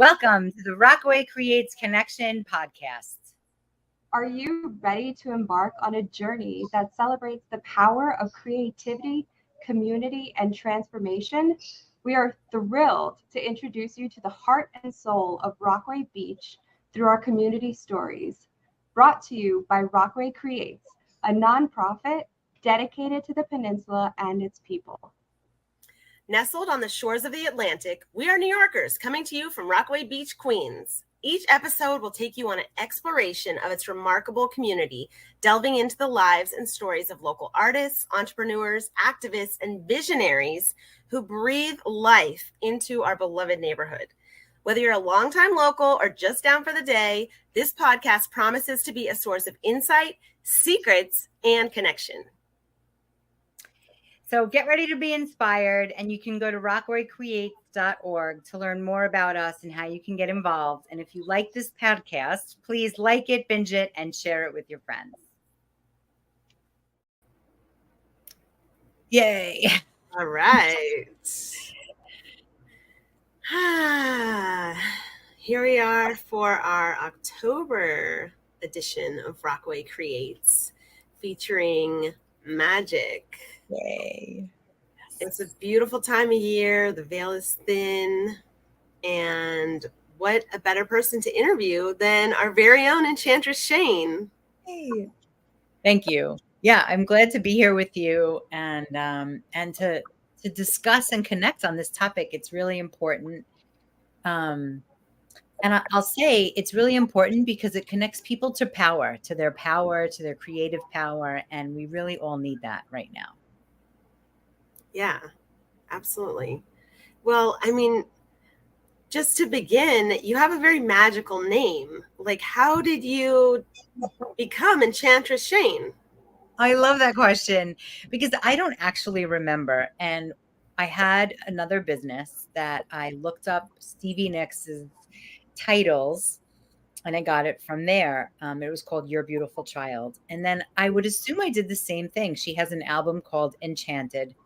Welcome to the Rockaway Creates Connection Podcast. Are you ready to embark on a journey that celebrates the power of creativity, community, and transformation? We are thrilled to introduce you to the heart and soul of Rockaway Beach through our community stories. Brought to you by Rockaway Creates, a nonprofit dedicated to the peninsula and its people. Nestled on the shores of the Atlantic, we are New Yorkers coming to you from Rockaway Beach, Queens. Each episode will take you on an exploration of its remarkable community, delving into the lives and stories of local artists, entrepreneurs, activists, and visionaries who breathe life into our beloved neighborhood. Whether you're a longtime local or just down for the day, this podcast promises to be a source of insight, secrets, and connection. So get ready to be inspired, and you can go to rockawaycreates.org to learn more about us and how you can get involved. And if you like this podcast, please like it, binge it, and share it with your friends. Yay. All right. Here we are for our October edition of Rockaway Creates, featuring magic. Yay. It's a beautiful time of year. The veil is thin. And what a better person to interview than our very own Enchantress Shane. Hey. Thank you. Yeah, I'm glad to be here with you and to discuss and connect on this topic. It's really important. And I'll say it's really important because it connects people to power, to their creative power. And we really all need that right now. Yeah, absolutely. Well, I mean, just to begin, you have a very magical name. Like, how did you become Enchantress Shane? I love that question because I don't actually remember. And I had another business that I looked up Stevie Nicks' titles and I got it from there. It was called Your Beautiful Child. And then I would assume I did the same thing. She has an album called Enchanted.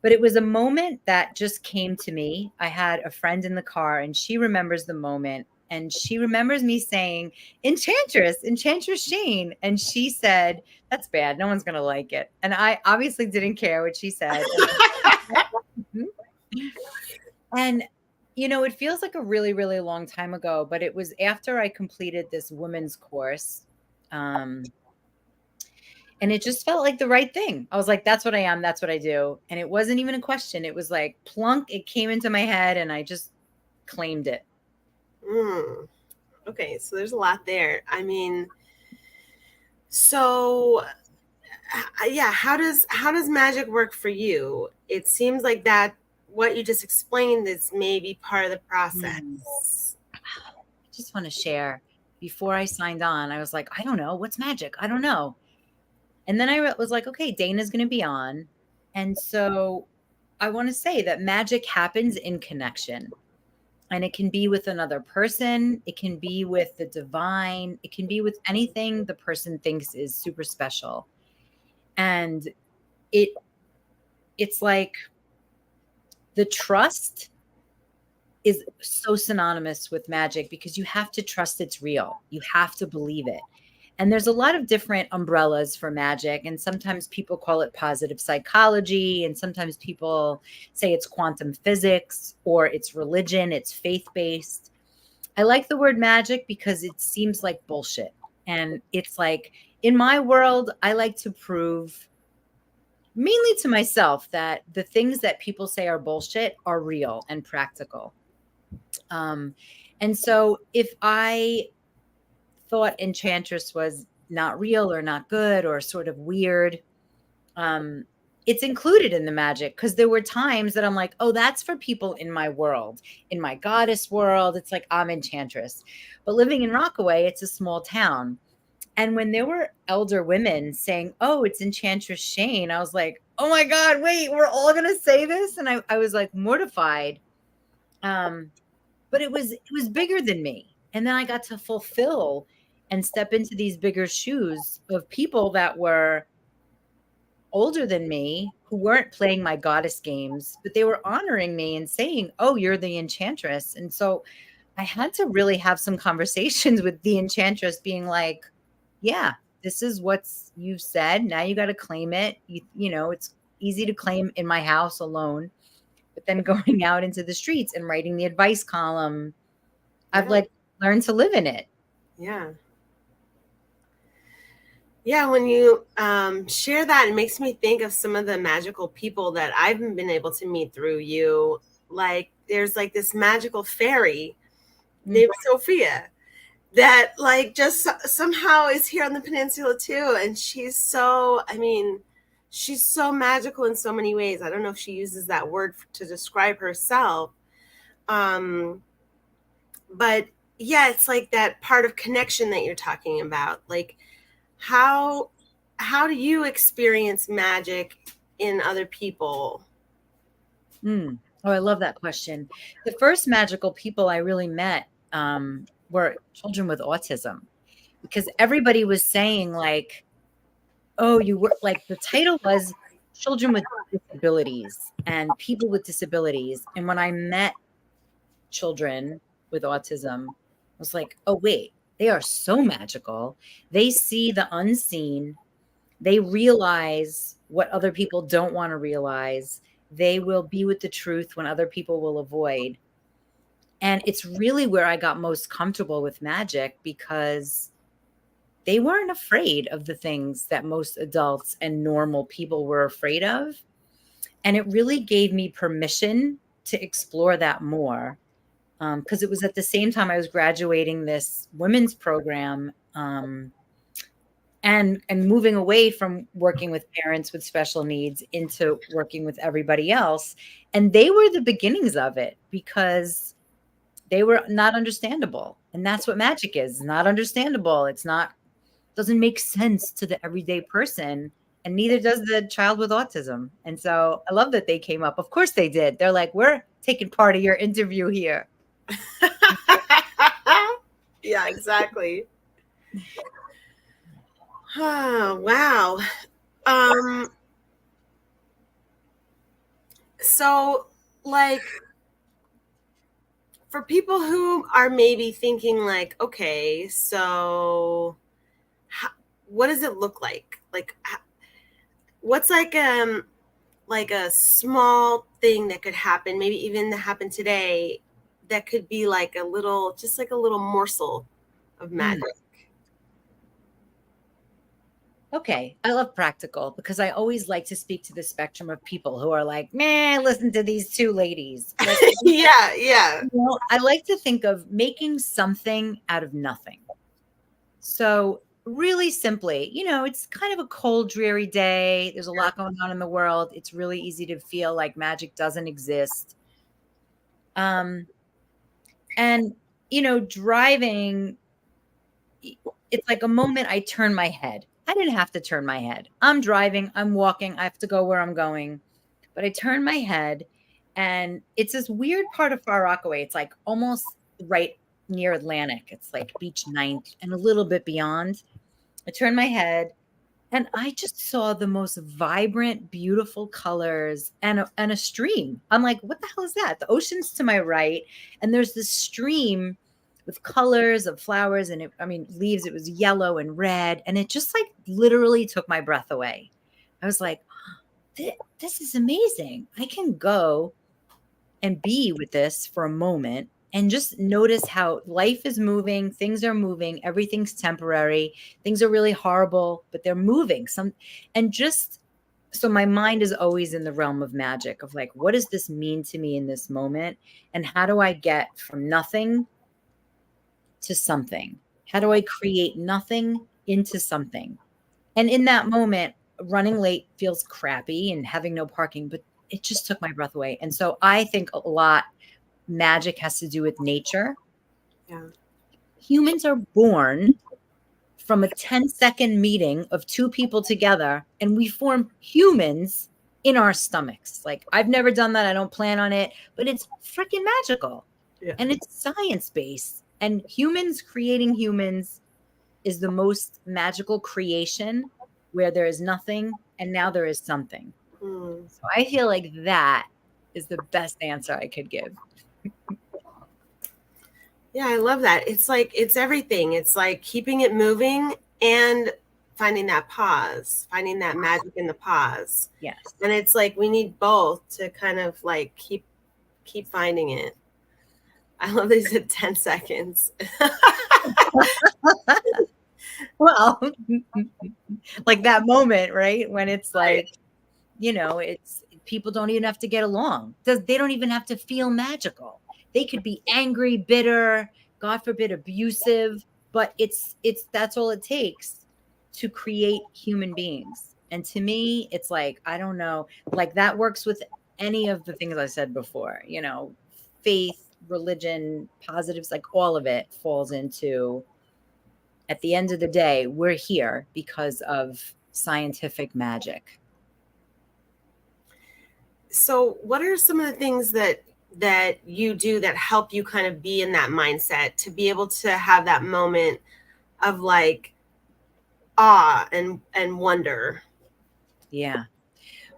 But it was a moment that just came to me. I had a friend in the car and she remembers the moment. And she remembers me saying, Enchantress Shane. And she said, that's bad. No one's going to like it. And I obviously didn't care what she said. And, you know, it feels like a really, really long time ago. But it was after I completed this women's course. And it just felt like the right thing. I was like, that's what I am. That's what I do. And it wasn't even a question. It was like plunk. It came into my head and I just claimed it. Okay. So there's a lot there. I mean, so yeah, how does magic work for you? It seems like that what you just explained is maybe part of the process. I just want to share. Before I signed on, I was like, I don't know. What's magic? I don't know. And then I was like, okay, Dana's going to be on. And so I want to say that magic happens in connection. And it can be with another person. It can be with the divine. It can be with anything the person thinks is super special. And it's like the trust is so synonymous with magic because you have to trust it's real. You have to believe it. And there's a lot of different umbrellas for magic. And sometimes people call it positive psychology. And sometimes people say it's quantum physics or it's religion. It's faith-based. I like the word magic because it seems like bullshit. And it's like, in my world, I like to prove mainly to myself that the things that people say are bullshit are real and practical. And so if I thought Enchantress was not real or not good or sort of weird, it's included in the magic because there were times that I'm like, oh, that's for people in my world, in my goddess world. It's like I'm Enchantress. But living in Rockaway, it's a small town. And when there were elder women saying, oh, it's Enchantress Shane, I was like, oh my God, wait, we're all going to say this? And I was like mortified. But it was bigger than me. And then I got to fulfill and step into these bigger shoes of people that were older than me, who weren't playing my goddess games, but they were honoring me and saying, oh, you're the Enchantress. And so I had to really have some conversations with the Enchantress being like, yeah, this is what's you've said. Now you got to claim it. You know, it's easy to claim in my house alone, but then going out into the streets and writing the advice column, I've like learned to live in it. Yeah. Yeah, when you share that, it makes me think of some of the magical people that I've been able to meet through you. Like there's like this magical fairy named Sophia that like just somehow is here on the peninsula too. And she's so, I mean, she's so magical in so many ways. I don't know if she uses that word to describe herself. But yeah, it's like that part of connection that you're talking about. Like how do you experience magic in other people? Oh, I love that question. The first magical people I really met were children with autism, because everybody was saying like, oh, you were like, the title was children with disabilities and people with disabilities. And when I met children with autism, I was like, oh, wait, they are so magical. They see the unseen. They realize what other people don't want to realize. They will be with the truth when other people will avoid. And it's really where I got most comfortable with magic, because they weren't afraid of the things that most adults and normal people were afraid of. And it really gave me permission to explore that more. Because it was at the same time I was graduating this women's program, and moving away from working with parents with special needs into working with everybody else. And they were the beginnings of it, because they were not understandable. And that's what magic is, not understandable. It's not, doesn't make sense to the everyday person. And neither does the child with autism. And so I love that they came up. Of course they did. They're like, we're taking part of your interview here. Yeah, exactly. Oh, wow. So like for people who are maybe thinking like, okay, so what does it look like? Like what's like a small thing that could happen, maybe even that happened today, that could be like a little, just like a little morsel of magic? Okay. I love practical, because I always like to speak to the spectrum of people who are like, man, listen to these two ladies. Yeah. You know, I like to think of making something out of nothing. So really simply, you know, it's kind of a cold, dreary day. There's a lot going on in the world. It's really easy to feel like magic doesn't exist. And, you know, driving, it's like a moment I turn my head. I didn't have to turn my head. I'm driving, I'm walking, I have to go where I'm going. But I turn my head, and it's this weird part of Far Rockaway. It's like almost right near Atlantic. It's like Beach 9th and a little bit beyond. I turn my head, and I just saw the most vibrant, beautiful colors and a stream. I'm like, what the hell is that? The ocean's to my right, and there's this stream with colors of flowers and leaves. It was yellow and red, and it just like literally took my breath away. I was like, this is amazing. I can go and be with this for a moment and just notice how life is moving. Things are moving. Everything's temporary. Things are really horrible, but they're moving. So my mind is always in the realm of magic, of like, what does this mean to me in this moment? And how do I get from nothing to something? How do I create nothing into something? And in that moment, running late feels crappy and having no parking, but it just took my breath away. And so I think a lot magic has to do with nature. Yeah. Humans are born from a 10-second meeting of two people together, and we form humans in our stomachs. Like, I've never done that. I don't plan on it, but it's freaking magical. Yeah. And it's science-based. And humans creating humans is the most magical creation, where there is nothing and now there is something. So I feel like that is the best answer I could give. Yeah, I love that. It's like, it's everything. It's like keeping it moving and finding that pause, finding that magic in the pause. Yes. And it's like we need both to kind of like keep finding it. I love that you said 10 seconds. Well, like that moment, right? When it's like, you know, it's people don't even have to get along. They don't even have to feel magical. They could be angry, bitter, God forbid, abusive, but it's that's all it takes to create human beings. And to me, it's like, I don't know, like that works with any of the things I said before, you know, faith, religion, positives, like all of it falls into, at the end of the day, we're here because of scientific magic. So what are some of the things that you do that help you kind of be in that mindset to be able to have that moment of like awe and wonder? Yeah.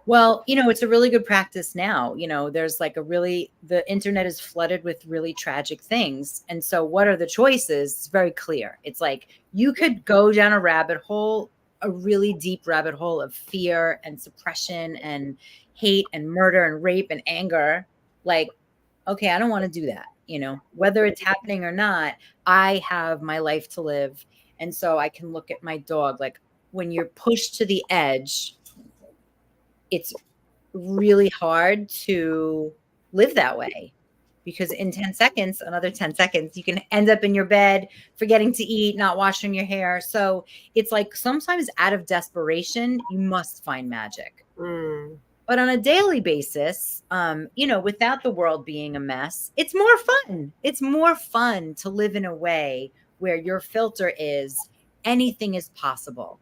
Well, you know, it's a really good practice now. You know, there's like the internet is flooded with really tragic things. And so what are the choices? It's very clear. It's like you could go down a rabbit hole, a really deep rabbit hole of fear and suppression and hate and murder and rape and anger. Like, okay, I don't want to do that. You know, whether it's happening or not, I have my life to live. And so I can look at my dog. Like when you're pushed to the edge, it's really hard to live that way, because in 10 seconds, another 10 seconds, you can end up in your bed, forgetting to eat, not washing your hair. So it's like sometimes out of desperation, you must find magic. Mm. But on a daily basis, you know, without the world being a mess, it's more fun. It's more fun to live in a way where your filter is anything is possible.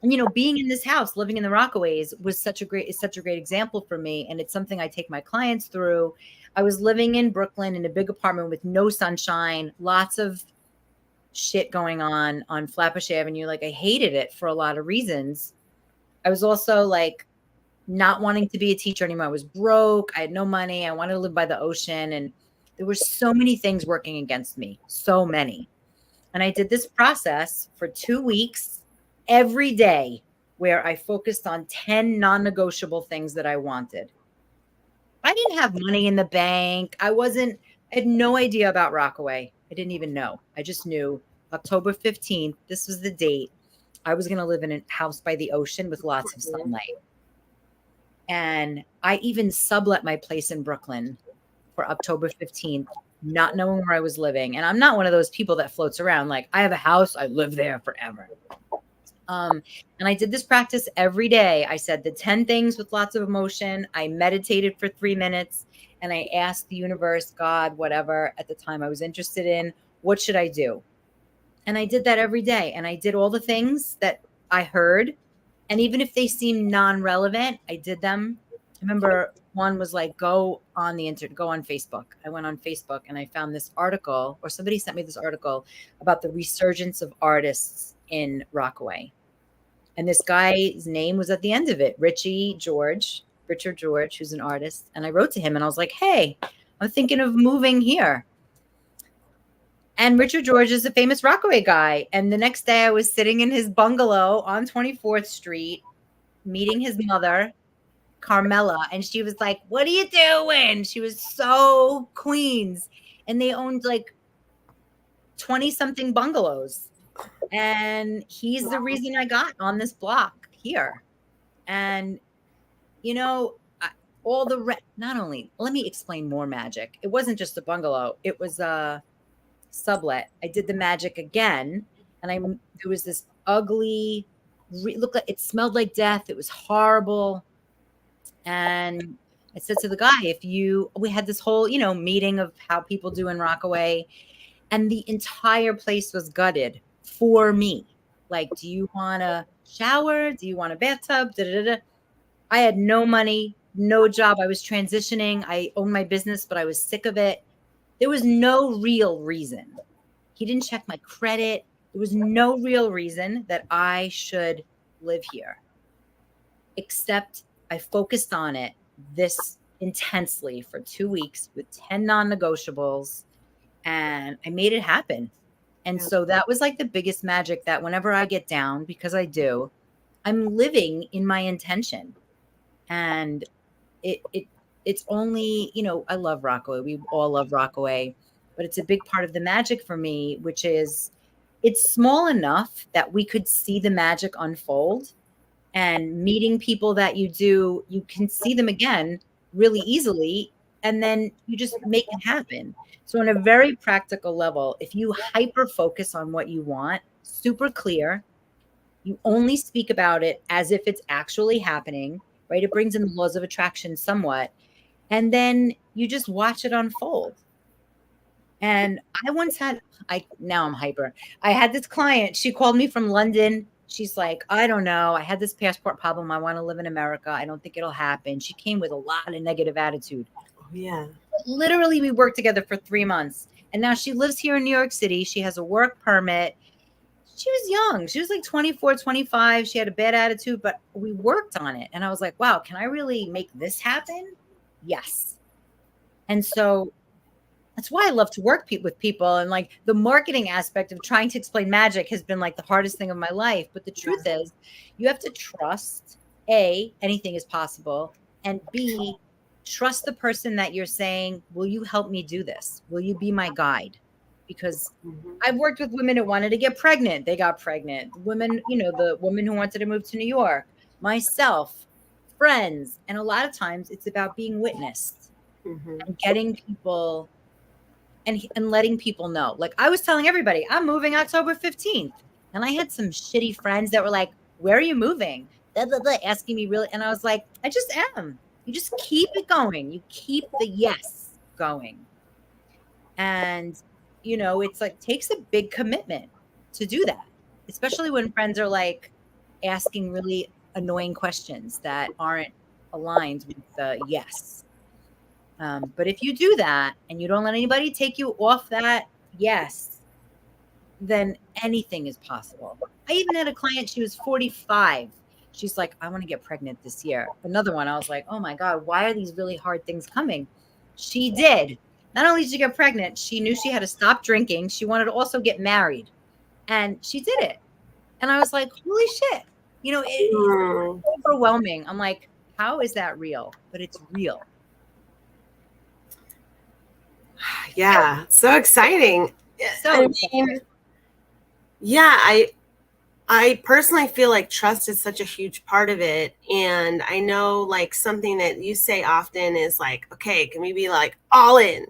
And, you know, being in this house, living in the Rockaways is such a great example for me. And it's something I take my clients through. I was living in Brooklyn in a big apartment with no sunshine, lots of shit going on Flatbush Avenue. Like I hated it for a lot of reasons. I was also like not wanting to be a teacher anymore. I was broke. I had no money. I wanted to live by the ocean. And there were so many things working against me, so many. And I did this process for 2 weeks every day where I focused on 10 non-negotiable things that I wanted. I didn't have money in the bank. I had no idea about Rockaway. I didn't even know. I just knew October 15th, this was the date. I was going to live in a house by the ocean with lots of sunlight. And I even sublet my place in Brooklyn for October 15th, not knowing where I was living. And I'm not one of those people that floats around like, I have a house, I live there forever. And I did this practice every day. I said the 10 things with lots of emotion. I meditated for 3 minutes and I asked the universe, God, whatever at the time I was interested in, what should I do? And I did that every day. And I did all the things that I heard. And even if they seemed non-relevant, I did them. I remember one was like, go on Facebook. I went on Facebook and I found this article, or somebody sent me this article about the resurgence of artists in Rockaway. And this guy's name was at the end of it, Richard George, who's an artist. And I wrote to him and I was like, hey, I'm thinking of moving here. And Richard George is a famous Rockaway guy. And the next day I was sitting in his bungalow on 24th Street, meeting his mother, Carmela. And she was like, what are you doing? She was so Queens. And they owned like 20 something bungalows. And he's the reason I got on this block here. And, you know, not only, let me explain more magic. It wasn't just a bungalow. It was a sublet. I did the magic again. And there was this ugly, it smelled like death. It was horrible. And I said to the guy, we had this whole, you know, meeting of how people do in Rockaway, and the entire place was gutted for me. Like, do you want a shower? Do you want a bathtub? I had no money, no job. I was transitioning. I owned my business, but I was sick of it. There was no real reason. He didn't check my credit. There was no real reason that I should live here, except I focused on it this intensely for 2 weeks with 10 non-negotiables. and I made it happen. And so that was like the biggest magic, that whenever I get down, because I do, I'm living in my intention. And it's only, I love Rockaway. We all love Rockaway, but it's a big part of the magic for me, which is it's small enough that we could see the magic unfold, and meeting people that you can see them again really easily, and then you just make it happen. So on a very practical level, if you hyper focus on what you want, super clear, you only speak about it as if it's actually happening, right? It brings in the laws of attraction somewhat. And then you just watch it unfold. And I once had, now I'm hyper. I had this client, she called me from London. She's like, I don't know. I had this passport problem. I want to live in America. I don't think it'll happen. She came with a lot of negative attitude. Oh, yeah. Literally, we worked together for 3 months. And now she lives here in New York City. She has a work permit. She was young. She was like 24, 25. She had a bad attitude, but we worked on it. And I was like, wow, can I really make this happen? Yes. And so that's why I love to work with people. And like the marketing aspect of trying to explain magic has been like the hardest thing of my life. But the truth is, you have to trust, A, anything is possible, and B, trust the person that you're saying, will you help me do this? Will you be my guide? Because I've worked with women who wanted to get pregnant. They got pregnant. Women, the woman who wanted to move to New York, myself, friends. And a lot of times it's about being witnessed and getting people and letting people know. Like I was telling everybody, I'm moving October 15th. And I had some shitty friends that were like, where are you moving? Blah, blah, blah, asking me really. And I was like, I just am. You just keep it going. You keep the yes going. And, it's like takes a big commitment to do that, especially when friends are like asking really annoying questions that aren't aligned with the yes. But if you do that and you don't let anybody take you off that yes, then anything is possible. I even had a client, she was 45. She's like, I want to get pregnant this year. Another one, I was like, oh my God, why are these really hard things coming? She did. Not only did she get pregnant, she knew she had to stop drinking. She wanted to also get married. And she did it. And I was like, holy shit. It's overwhelming. I'm like, how is that real? But it's real. Yeah, so exciting. I personally feel like trust is such a huge part of it. And I know like something that you say often is like, okay, can we be like all in?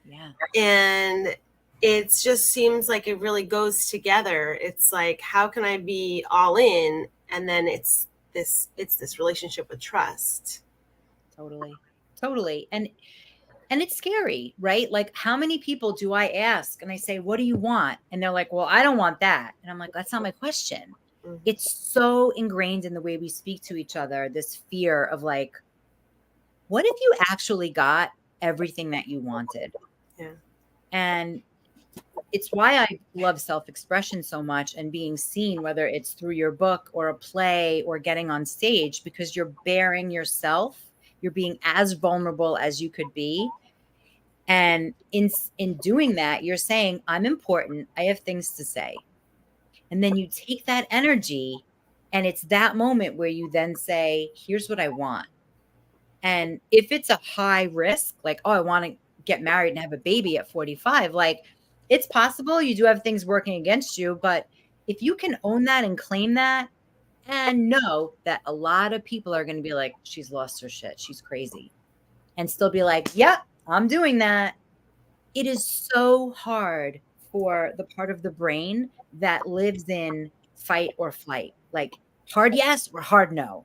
Yeah. And it just seems like it really goes together. It's like, how can I be all in? And then it's this relationship with trust. Totally. And it's scary, right? Like, how many people do I ask? And I say, what do you want? And they're like, well, I don't want that. And I'm like, that's not my question. It's so ingrained in the way we speak to each other, this fear of like, what if you actually got everything that you wanted? Yeah. And it's why I love self-expression so much and being seen, whether it's through your book or a play or getting on stage, because you're bearing yourself. You're being as vulnerable as you could be. And in doing that, you're saying, I'm important. I have things to say. And then you take that energy, and it's that moment where you then say, here's what I want. And if it's a high risk, like, oh, I want to get married and have a baby at 45, like it's possible you do have things working against you. But if you can own that and claim that and know that a lot of people are going to be like, she's lost her shit, she's crazy, and still be like, yep, I'm doing that. It is so hard for the part of the brain that lives in fight or flight, like hard yes or hard no.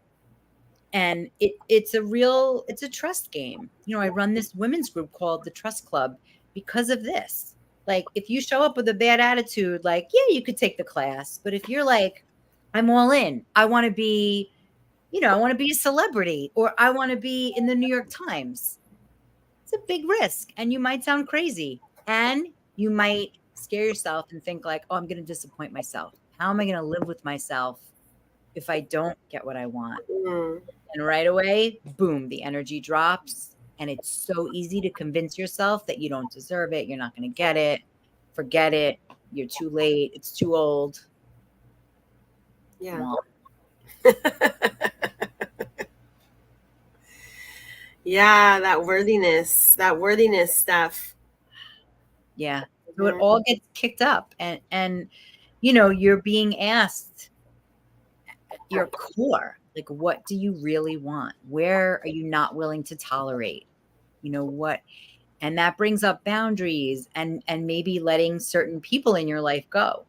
And it's a trust game. I run this women's group called the Trust Club because of this. Like, if you show up with a bad attitude, like, yeah, you could take the class. But if you're like, I'm all in, I want to be, I want to be a celebrity, or I want to be in the New York Times. It's a big risk, and you might sound crazy, and you might scare yourself and think like, oh, I'm going to disappoint myself. How am I going to live with myself if I don't get what I want? And right away, boom, the energy drops And it's so easy to convince yourself that you don't deserve it. You're not going to get it. Forget it. You're too late. It's too old. Yeah. Wow. Yeah, that worthiness stuff. Yeah. So it all gets kicked up, and you're being asked your core, like, what do you really want? Where are you not willing to tolerate? What? And that brings up boundaries and maybe letting certain people in your life go.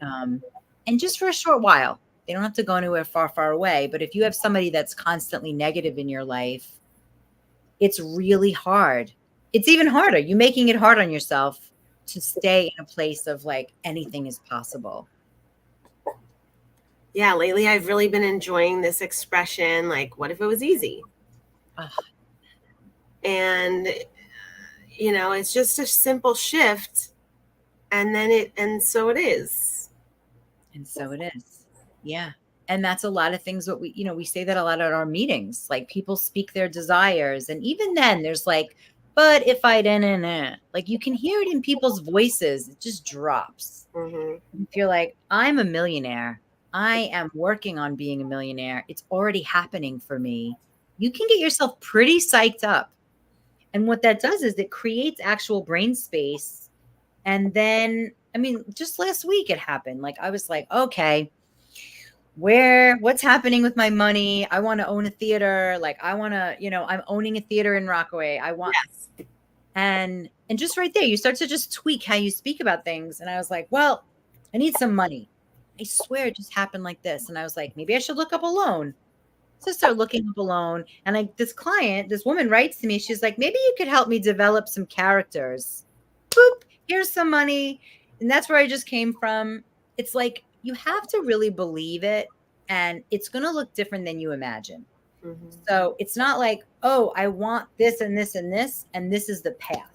And just for a short while. They don't have to go anywhere far, far away. But if you have somebody that's constantly negative in your life, it's really hard. It's even harder. You're making it hard on yourself to stay in a place of like anything is possible. Yeah, lately I've really been enjoying this expression, like, what if it was easy? Ugh. And, it's just a simple shift. And so it is. And so it is. Yeah. And that's a lot of things what we say that a lot at our meetings, like people speak their desires. And even then there's like, but if I didn't, like you can hear it in people's voices. It just drops. If you're like, I'm a millionaire. I am working on being a millionaire. It's already happening for me. You can get yourself pretty psyched up. And what that does is it creates actual brain space. And then, just last week it happened. Like, I was like, okay, what's happening with my money? I want to own a theater. Like, I want to, I'm owning a theater in Rockaway. I want, yes. and just right there, you start to just tweak how you speak about things. And I was like, well, I need some money. I swear it just happened like this. And I was like, maybe I should look up a loan. So I started looking up a loan. And this woman writes to me. She's like, maybe you could help me develop some characters. Boop, here's some money. And that's where I just came from. It's like, you have to really believe it. And it's going to look different than you imagine. So it's not like, oh, I want this and this and this, and this is the path.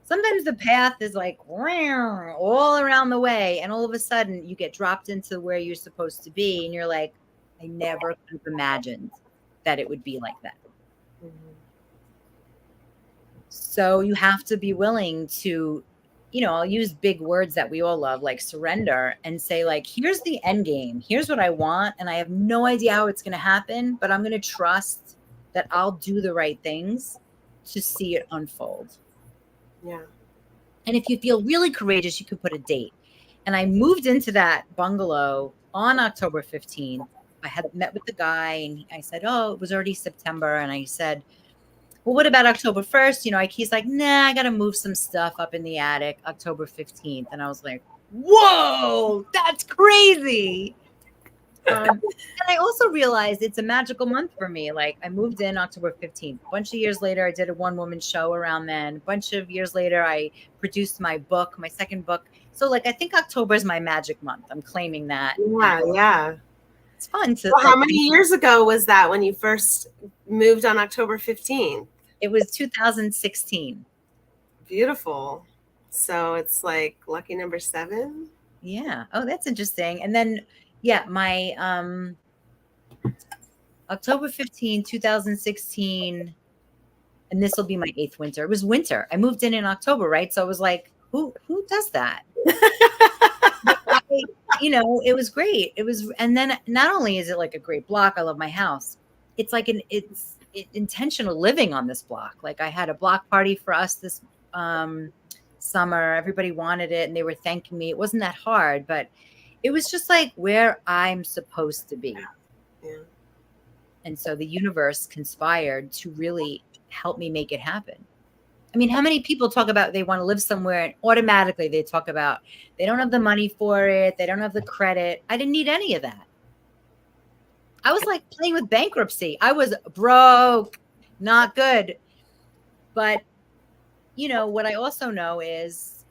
Sometimes the path is like all around the way, and all of a sudden you get dropped into where you're supposed to be, and you're like, I never could have imagined that it would be like that. So you have to be willing to, I'll use big words that we all love, like surrender, and say, like, here's the end game. Here's what I want. And I have no idea how it's going to happen, but I'm going to trust that I'll do the right things to see it unfold. Yeah. And if you feel really courageous, you could put a date. And I moved into that bungalow on October 15th. I had met with the guy and I said, oh, it was already September. And I said, well, what about October 1st? He's like, nah, I got to move some stuff up in the attic October 15th. And I was like, whoa, that's crazy. And I also realized it's a magical month for me. Like, I moved in October 15th. A bunch of years later, I did a one-woman show around then. A bunch of years later, I produced my book, my second book. So, like, I think October is my magic month. I'm claiming that. Yeah. It's fun to. So how many years ago was that when you first moved on October 15th? It was 2016. Beautiful. So it's like lucky number 7. Yeah. Oh, that's interesting. And then, yeah, my October 15, 2016, and this will be my 8th winter. It was winter. I moved in October, right? So I was like, who does that? It was great. It was, and then not only is it like a great block, I love my house. It's like it's intentional living on this block. Like, I had a block party for us this summer. Everybody wanted it and they were thanking me. It wasn't that hard, but it was just like where I'm supposed to be. Yeah. And so the universe conspired to really help me make it happen. I mean, how many people talk about they want to live somewhere and automatically they talk about they don't have the money for it. They don't have the credit. I didn't need any of that. I was like playing with bankruptcy. I was broke, not good. But, what I also know is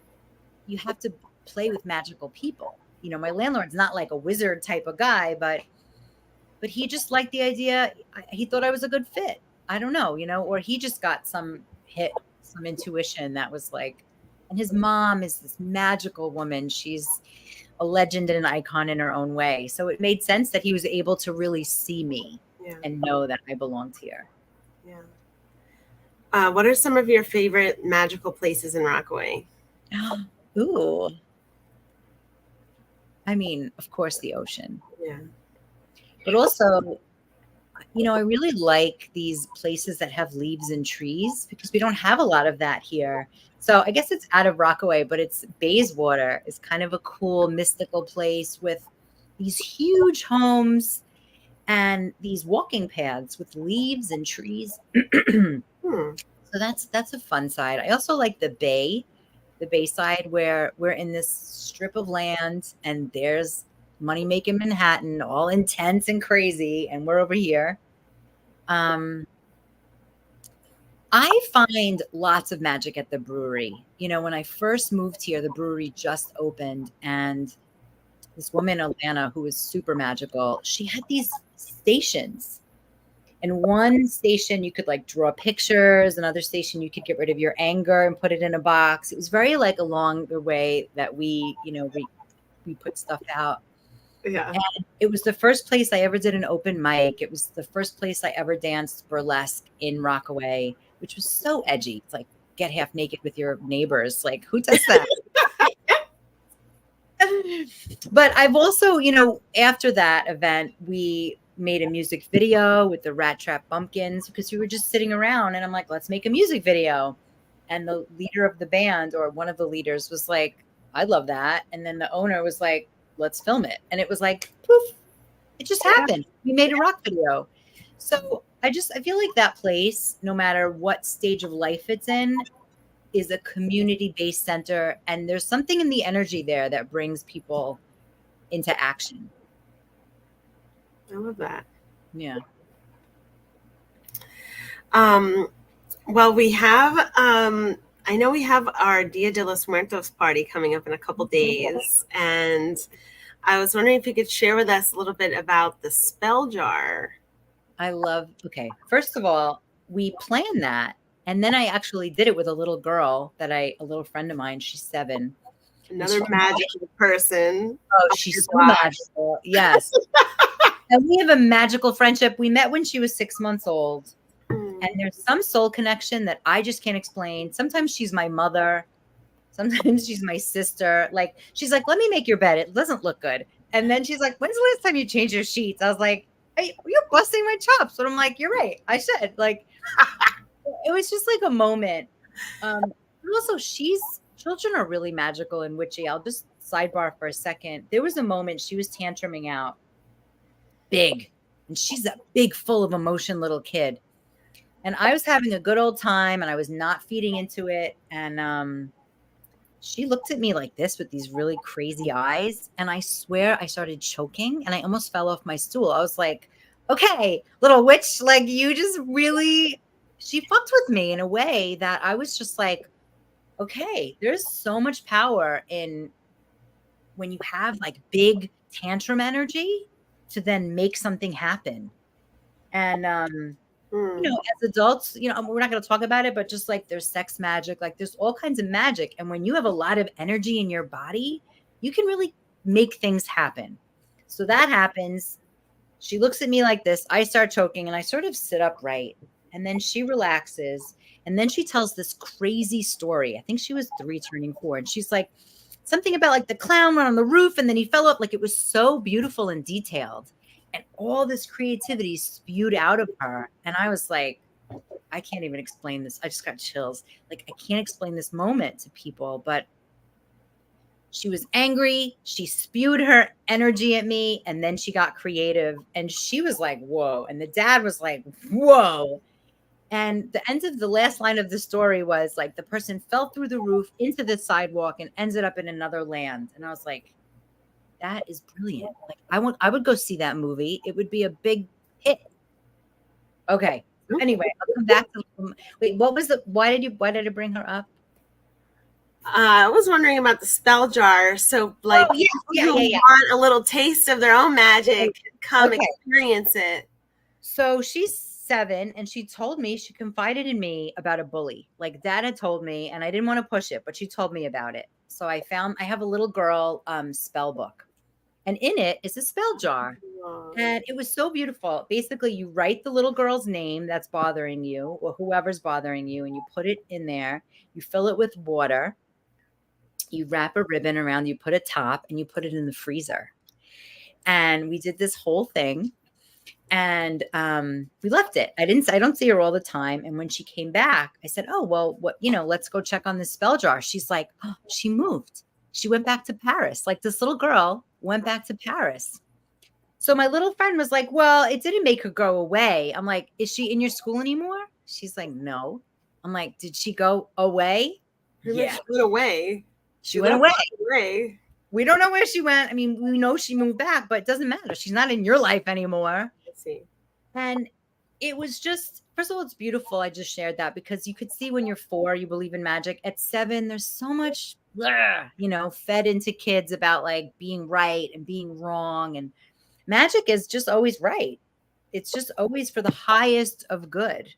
you have to play with magical people. My landlord's not like a wizard type of guy, but he just liked the idea. He thought I was a good fit. I don't know, or he just got some intuition that was like, and his mom is this magical woman. She's a legend and an icon in her own way. So it made sense that he was able to really see me and know that I belonged here. Yeah. What are some of your favorite magical places in Rockaway? Ooh. I mean, of course, the ocean. Yeah. But also, I really like these places that have leaves and trees because we don't have a lot of that here. So I guess it's out of Rockaway, but it's Bayswater is kind of a cool mystical place with these huge homes and these walking paths with leaves and trees. So that's a fun side. I also like the Bayside, where we're in this strip of land and there's money making Manhattan, all intense and crazy, and we're over here. I find lots of magic at the brewery. When I first moved here, the brewery just opened, and this woman in Atlanta who was super magical, she had these stations. And one station you could like draw pictures, another station you could get rid of your anger and put it in a box. It was very like along the way that we put stuff out. Yeah. And it was the first place I ever did an open mic. It was the first place I ever danced burlesque in Rockaway, which was so edgy. It's like get half naked with your neighbors. Like who does that? But I've also, after that event, we made a music video with the Rat Trap Bumpkins because we were just sitting around and I'm like, let's make a music video. And the leader of the band, or one of the leaders, was like, I love that. And then the owner was like, let's film it. And it was like, poof, it just happened. We made a rock video. So I feel like that place, no matter what stage of life it's in, is a community-based center. And there's something in the energy there that brings people into action. I love that. Yeah. Well, we have, I know we have our Dia de los Muertos party coming up in a couple days. And I was wondering if you could share with us a little bit about the spell jar. Okay. First of all, we planned that. And then I actually did it with a little girl a little friend of mine. She's 7. Another magical person. Oh, she's so magical. Yes. And we have a magical friendship. We met when she was 6 months old. And there's some soul connection that I just can't explain. Sometimes she's my mother. Sometimes she's my sister. Like, she's like, let me make your bed. It doesn't look good. And then she's like, when's the last time you changed your sheets? I was like, hey, you're busting my chops. But I'm like, you're right. I should. Like, it was just like a moment. Also, children are really magical and witchy. I'll just sidebar for a second. There was a moment she was tantruming out big, and she's a big, full of emotion little kid. And I was having a good old time and I was not feeding into it. And she looked at me like this with these really crazy eyes. And I swear I started choking and I almost fell off my stool. I was like, okay, little witch, like you just really, she fucked with me in a way that I was just like, okay, there's so much power in when you have like big tantrum energy to then make something happen. And, as adults, we're not going to talk about it, but just like there's sex magic, like there's all kinds of magic. And when you have a lot of energy in your body, you can really make things happen. So that happens. She looks at me like this. I start choking and I sort of sit upright. And then she relaxes. And then she tells this crazy story. I think she was 3 turning 4. And she's like, something about like the clown went on the roof and then he fell up. Like it was so beautiful and detailed. And all this creativity spewed out of her. And I was like, I can't even explain this. I just got chills. Like, I can't explain this moment to people, but she was angry. She spewed her energy at me. And then she got creative. And she was like, whoa. And the dad was like, whoa. And the end of the last line of the story was like, the person fell through the roof into the sidewalk and ended up in another land. And I was like, that is brilliant. Like I would go see that movie. It would be a big hit. Okay. Anyway, I'll come back to wait, why did I bring her up? I was wondering about the spell jar. So like you want a little taste of their own magic, come experience it. So she's 7 and she told me, she confided in me about a bully. Like Dad had told me and I didn't want to push it, but she told me about it. So I have a little girl spell book. And in it is a spell jar. And it was so beautiful. Basically, you write the little girl's name that's bothering you or whoever's bothering you, and you put it in there. You fill it with water. You wrap a ribbon around, you put a top, and you put it in the freezer. And we did this whole thing. And we left it. I don't see her all the time. And when she came back, I said, oh, well, let's go check on this spell jar. She's like, oh, she moved. She went back to Paris. Like this little girl went back to Paris. So my little friend was like, well, it didn't make her go away. I'm like, is she in your school anymore? She's like, no. I'm like, did she go away? Yeah. She went away. She went away. We don't know where she went. I mean, we know she moved back, but it doesn't matter. She's not in your life anymore. Let's see. And it was just, first of all, it's beautiful. I just shared that because you could see when you're 4, you believe in magic. At 7, there's so much, fed into kids about like being right and being wrong. And magic is just always right. It's just always for the highest of good.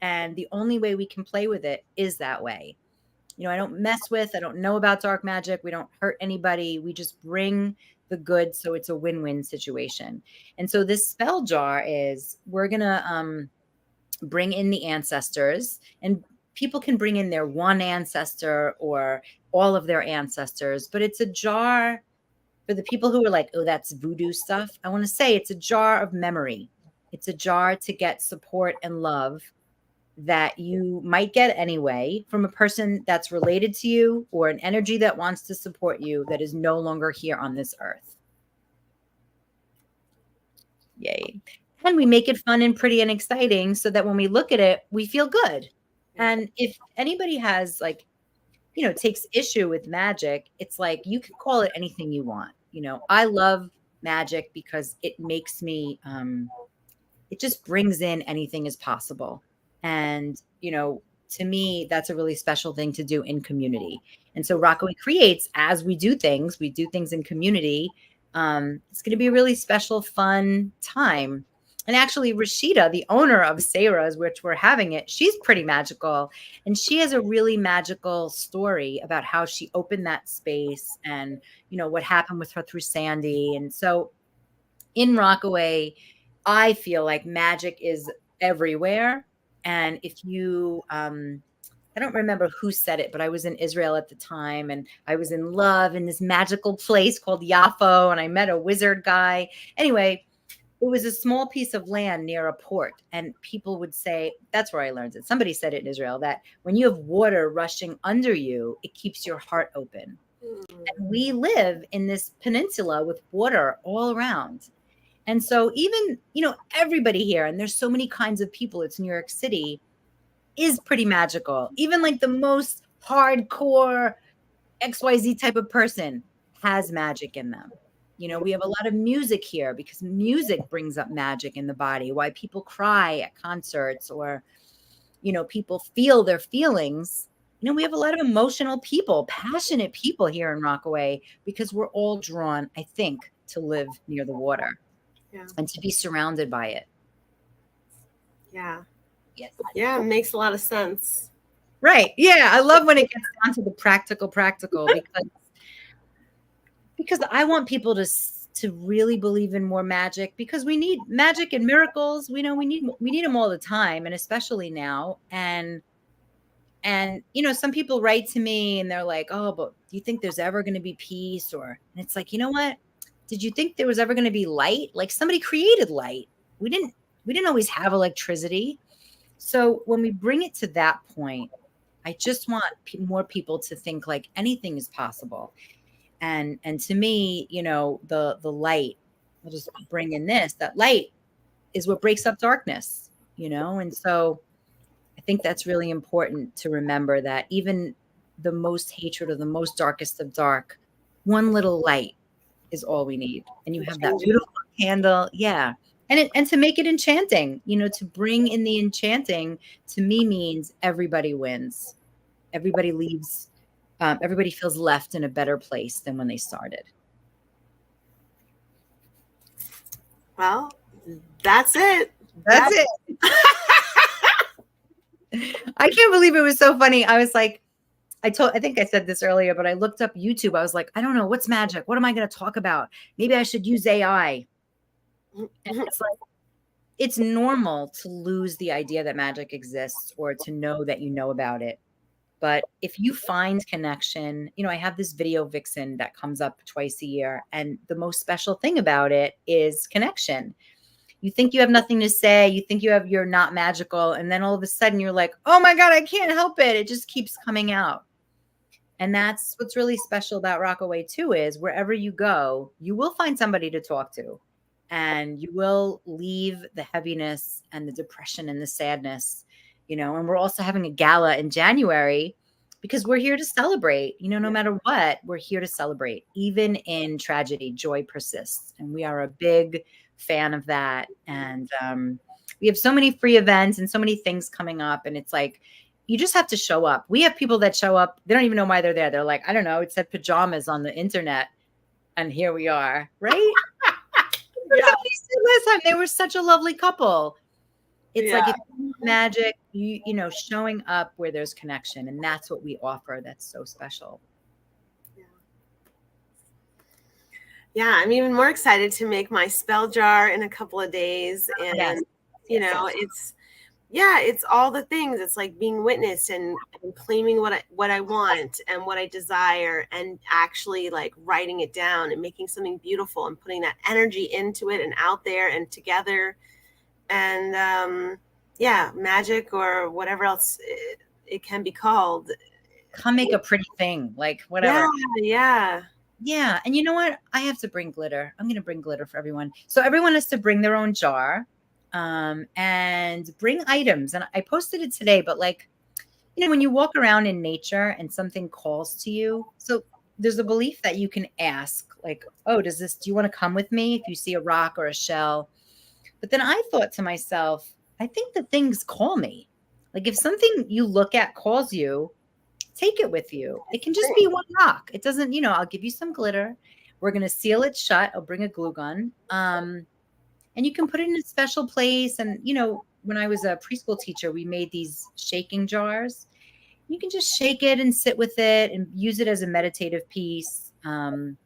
And the only way we can play with it is that way. I don't know about dark magic. We don't hurt anybody. We just bring the good. So it's a win-win situation. And so this spell jar we're going to bring in the ancestors, and people can bring in their one ancestor or all of their ancestors, but it's a jar for the people who are like, oh, that's voodoo stuff. I want to say it's a jar of memory. It's a jar to get support and love that you might get anyway from a person that's related to you or an energy that wants to support you that is no longer here on this earth. Yay. And we make it fun and pretty and exciting so that when we look at it, we feel good. And if anybody has takes issue with magic, it's like, you can call it anything you want. I love magic because it makes me, it just brings in anything is possible. And, to me, that's a really special thing to do in community. And so Rockaway Creates, as we do things in community. It's going to be a really special, fun time. And actually, Rashida, the owner of Sarah's, which we're having it, she's pretty magical. And she has a really magical story about how she opened that space and, what happened with her through Sandy. And so in Rockaway, I feel like magic is everywhere. And if you, I don't remember who said it, but I was in Israel at the time and I was in love in this magical place called Yafo, and I met a wizard guy. Anyway, it was a small piece of land near a port, and people would say, that's where I learned it. Somebody said it in Israel, that when you have water rushing under you, it keeps your heart open. And we live in this peninsula with water all around. And so even, everybody here, and there's so many kinds of people, it's New York City, is pretty magical. Even like the most hardcore XYZ type of person has magic in them. We have a lot of music here because music brings up magic in the body. Why people cry at concerts or, people feel their feelings. We have a lot of emotional people, passionate people here in Rockaway because we're all drawn, I think, to live near the water. Yeah. And to be surrounded by it. Yeah. Yes. Yeah, it makes a lot of sense. Right. Yeah. I love when it gets down to the practical because I want people to really believe in more magic, because we need magic and miracles. We need them all the time, and especially now. And some people write to me and they're like, oh, but do you think there's ever going to be peace? And it's like, you know what? Did you think there was ever going to be light? Like, somebody created light. We didn't always have electricity. So when we bring it to that point, I just want more people to think like anything is possible. And to me, the light, I'll just bring in that light is what breaks up darkness, and so I think that's really important to remember, that even the most hatred or the most darkest of dark, one little light is all we need. And you have that beautiful candle. Yeah. And to make it enchanting, to bring in the enchanting, to me means everybody wins. Everybody leaves. Everybody feels left in a better place than when they started. Well, that's it. That's it. I can't believe it was so funny. I was like, I think I said this earlier, but I looked up YouTube. I was like, I don't know, what's magic? What am I going to talk about? Maybe I should use AI. And it's like, it's normal to lose the idea that magic exists or to know that you know about it. But if you find connection, I have this video vixen that comes up twice a year. And the most special thing about it is connection. You think you have nothing to say. You think you're not magical. And then all of a sudden you're like, oh my God, I can't help it. It just keeps coming out. And that's what's really special about Rockaway too, is wherever you go, you will find somebody to talk to. And you will leave the heaviness and the depression and the sadness, and we're also having a gala in January because we're here to celebrate, no matter what, we're here to celebrate. Even in tragedy, joy persists. And we are a big fan of that. And we have so many free events and so many things coming up. And it's like, you just have to show up. We have people that show up. They don't even know why they're there. They're like, I don't know. It said pajamas on the internet. And here we are. Right? Yeah. Last time they were such a lovely couple. It's like, if you want magic, showing up where there's connection, and that's what we offer. That's so special. Yeah, I'm even more excited to make my spell jar in a couple of days, and it's all the things. It's like being witnessed and claiming what I want and what I desire, and actually like writing it down and making something beautiful and putting that energy into it and out there and together. And magic or whatever else it can be called. Come make a pretty thing, like whatever. Yeah. And you know what? I have to bring glitter. I'm going to bring glitter for everyone. So everyone has to bring their own jar. And bring items. And I posted it today, but when you walk around in nature and something calls to you, so there's a belief that you can ask, like, oh, do you want to come with me if you see a rock or a shell? But then I thought to myself, I think the things call me. Like, if something you look at calls you, take it with you. It can just be one rock. It doesn't, I'll give you some glitter. We're going to seal it shut. I'll bring a glue gun. And you can put it in a special place. And, when I was a preschool teacher, we made these shaking jars. You can just shake it and sit with it and use it as a meditative piece. And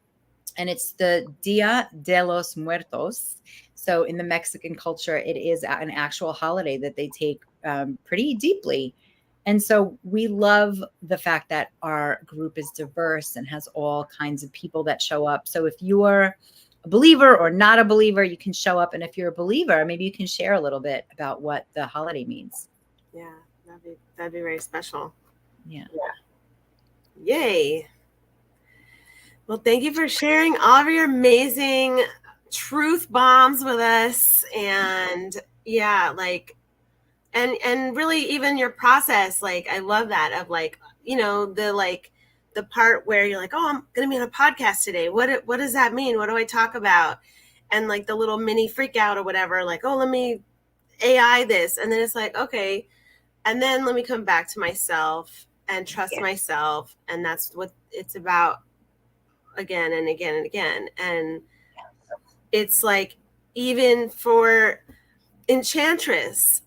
it's the Dia de los Muertos. So in the Mexican culture, it is an actual holiday that they take pretty deeply. And so we love the fact that our group is diverse and has all kinds of people that show up. So if you're a believer or not a believer, you can show up. And if you're a believer, maybe you can share a little bit about what the holiday means. Yeah, that'd be very special. Yeah. Yay. Well, thank you for sharing all of your amazing truth bombs with us. And and really even your process. Like, I love that of the part where you're like, oh, I'm going to be on a podcast today. What does that mean? What do I talk about? And like the little mini freak out or whatever, like, oh, let me AI this. And then it's like, okay. And then let me come back to myself and trust myself. And that's what it's about again and again and again. And it's like, even for Enchantress,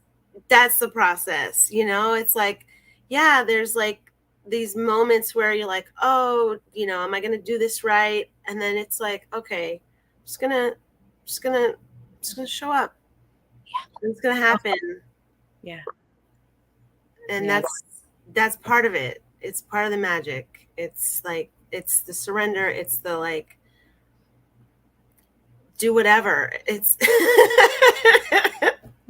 that's the process, it's like, there's like these moments where you're like, oh, am I going to do this right? And then it's like, okay, I'm just gonna show up. Yeah. It's going to happen. Yeah. And that's part of it. It's part of the magic. It's like, it's the surrender. It's the like, do whatever. It's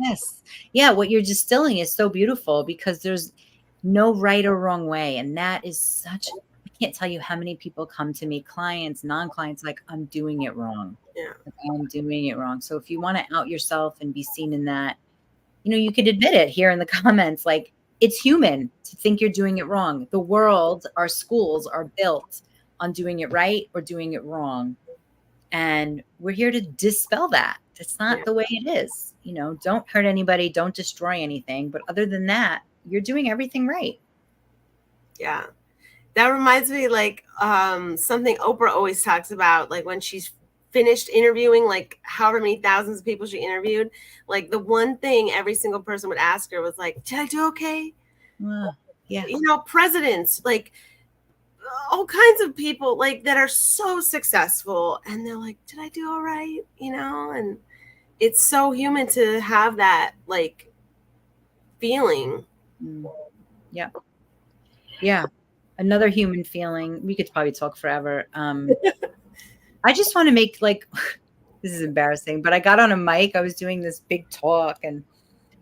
Yes. Yeah. What you're distilling is so beautiful because there's no right or wrong way. And that is I can't tell you how many people come to me, clients, non-clients, like, I'm doing it wrong. Yeah. I'm doing it wrong. So if you want to out yourself and be seen in that, you could admit it here in the comments. Like, it's human to think you're doing it wrong. The world, our schools are built on doing it right or doing it wrong. And we're here to dispel that. That's not the way it is. Don't hurt anybody. Don't destroy anything. But other than that, you're doing everything right. Yeah. That reminds me, like, something Oprah always talks about, like when she's finished interviewing, like however many thousands of people she interviewed, like the one thing every single person would ask her was like, did I do okay? Yeah. Presidents, like all kinds of people like that are so successful. And they're like, did I do all right? And it's so human to have that like feeling. Yeah. Yeah. Another human feeling. We could probably talk forever. I just want to make like, this is embarrassing, but I got on a mic. I was doing this big talk and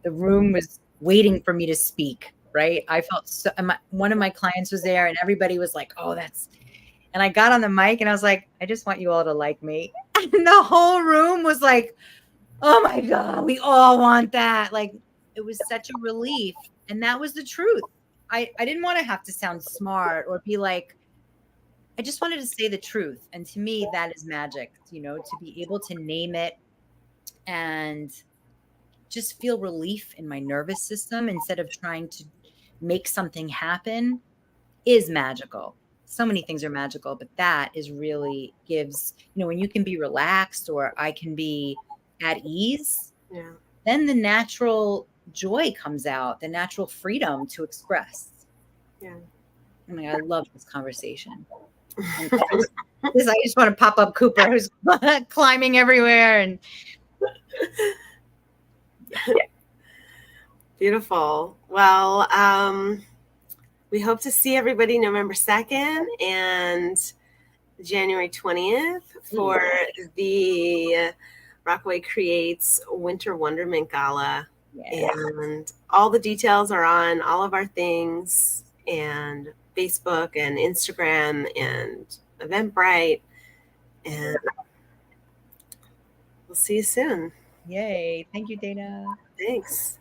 the room was waiting for me to speak. Right. I felt so, one of my clients was there and everybody was like, oh, and I got on the mic and I was like, I just want you all to like me. And the whole room was like, oh my God, we all want that. Like, it was such a relief. And that was the truth. I didn't want to have to sound smart or be like, I just wanted to say the truth. And to me, that is magic, to be able to name it and just feel relief in my nervous system instead of trying to make something happen is magical. So many things are magical, but that is really gives, when you can be relaxed or I can be at ease, then the natural joy comes out, the natural freedom to express. Yeah. I mean, I love this conversation. I just want to pop up Cooper who's climbing everywhere and Beautiful. Well, we hope to see everybody November 2nd and January 20th for the Rockaway Creates Winter Wonderment Gala. Yeah. And all the details are on all of our things and Facebook and Instagram and Eventbrite. And we'll see you soon. Yay. Thank you, Dana. Thanks.